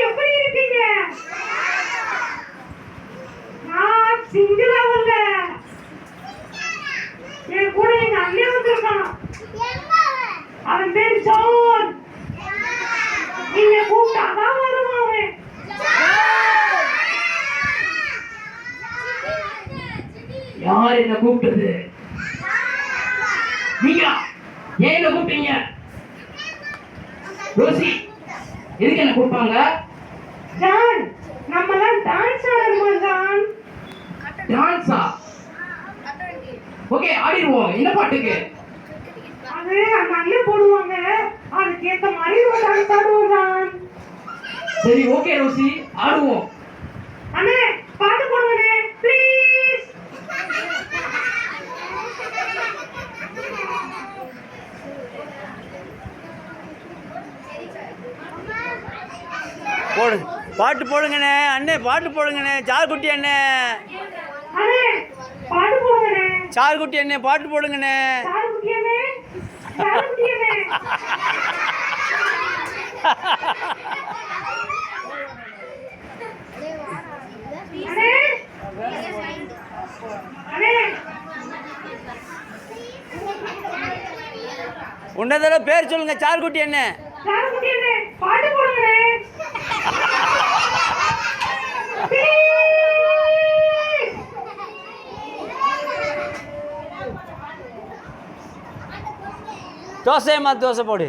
எப்படி இருக்கீங்க? நான் சிங்கிளாவுங்க. என் கூட எங்க அண்ணன் வந்திருக்கான். அவன் பேர் ஜான். நீங்க கூப்பிட்டாதான் வருவான் அவன். யார் என்ன கூப்பிட்டது? நீங்க ஏன் என்ன கூப்பிட்டீங்க? ரோசி எதுக்கு என்ன கூப்பிட்டாங்க? ஜான், நம்மலாம் டான்ஸ் ஆடணுமா ஜான்? டான்ஸா? ஓகே, ஆடிடுவோம். என்ன பாட்டுக்கு? அது அந்த அண்ணன் போடுவாங்க. அதுக்கு ஏத்த மாதிரி ஒரு டான்ஸ் ஆடுவோம் ஜான். சரி, ஓகே ரோசி, ஆடுவோம். அண்ணே, பாட்டு போடுங்கண்ணே ப்ளீஸ். போடு, பாட்டு போடுங்கண்ணே. அண்ணே பாட்டு போடுங்கண்ணே. சார்குட்டி அண்ணே, அண்ணே பாட்டு போடுங்கண்ணே. சார்குட்டி அண்ணே பாட்டு போடுங்கண்ணே. சாருக்குட்டி அண்ணே, சாருக்குட்டி அண்ணே. அண்ணே, அண்ணே, உன்னதோட பேர் சொல்லுங்க. சார்குட்டி அண்ணே. சாருக்குட்டி அண்ணே, பாட்டு போடுங்கண்ணே ப்ளீஸ். தோசைமா தோசை போடு.